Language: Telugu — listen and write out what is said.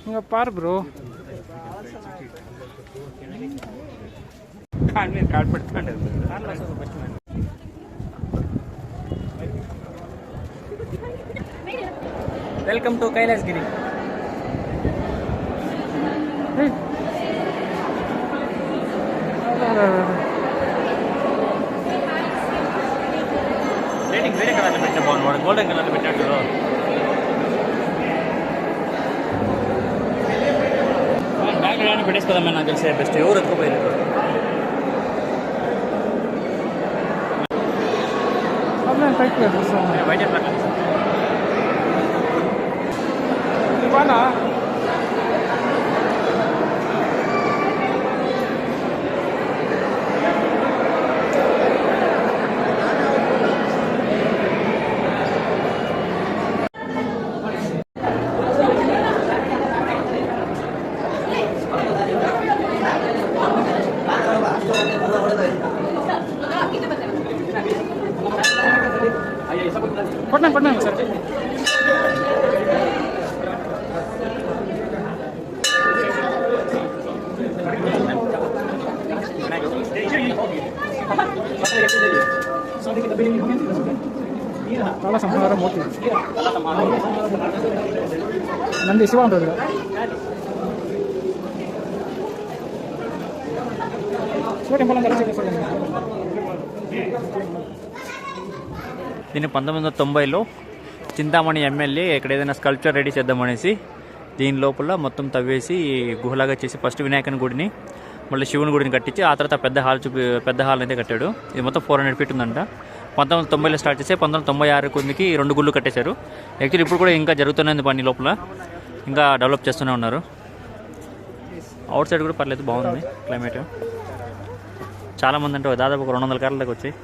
ఇంకా పారు బ్రో కార్డ్ పెట్టుకోండి. Welcome to Kailasagiri. రేటింగ్ వేరే కలర్లో పెట్టే బాగున్నాడు, గోల్డెన్ కలర్లో పెట్టాడు. బ్యాగ్ పెట్టేసుకోదాం నాకు తెలిసే బెస్ట్. ఎవరు ఎత్తుకోపోయారు? బయట ఇవాళ పట్టినాను సార్. చాలా సంహారం మూర్తి నంది శివ ఉంటుంది. దీన్ని 1990లో చింతామణి ఎమ్మెల్యే ఇక్కడ ఏదైనా స్కల్ప్చర్ రెడీ చేద్దామనేసి దీని లోపల మొత్తం తవ్వేసి గుహలాగా చేసి ఫస్ట్ వినాయకుని గుడిని మళ్ళీ శివుని గుడిని కట్టించి ఆ తర్వాత పెద్ద హాల్ అయితే కట్టాడు. ఇది మొత్తం 400 ఫీట్ ఉందంట. 1990లో స్టార్ట్ చేస్తే 1996 కొందికి 2 గుళ్ళు కట్టేశారు. యాక్చువల్లీ ఇప్పుడు కూడా ఇంకా జరుగుతూనే ఉంది పని, లోపల ఇంకా డెవలప్ చేస్తూనే ఉన్నారు. అవుట్ సైడ్ కూడా పర్లేదు, బాగుంది క్లైమేట్. చాలామంది అంటే దాదాపు ఒక 200 కార్ల దాకా వచ్చాయి.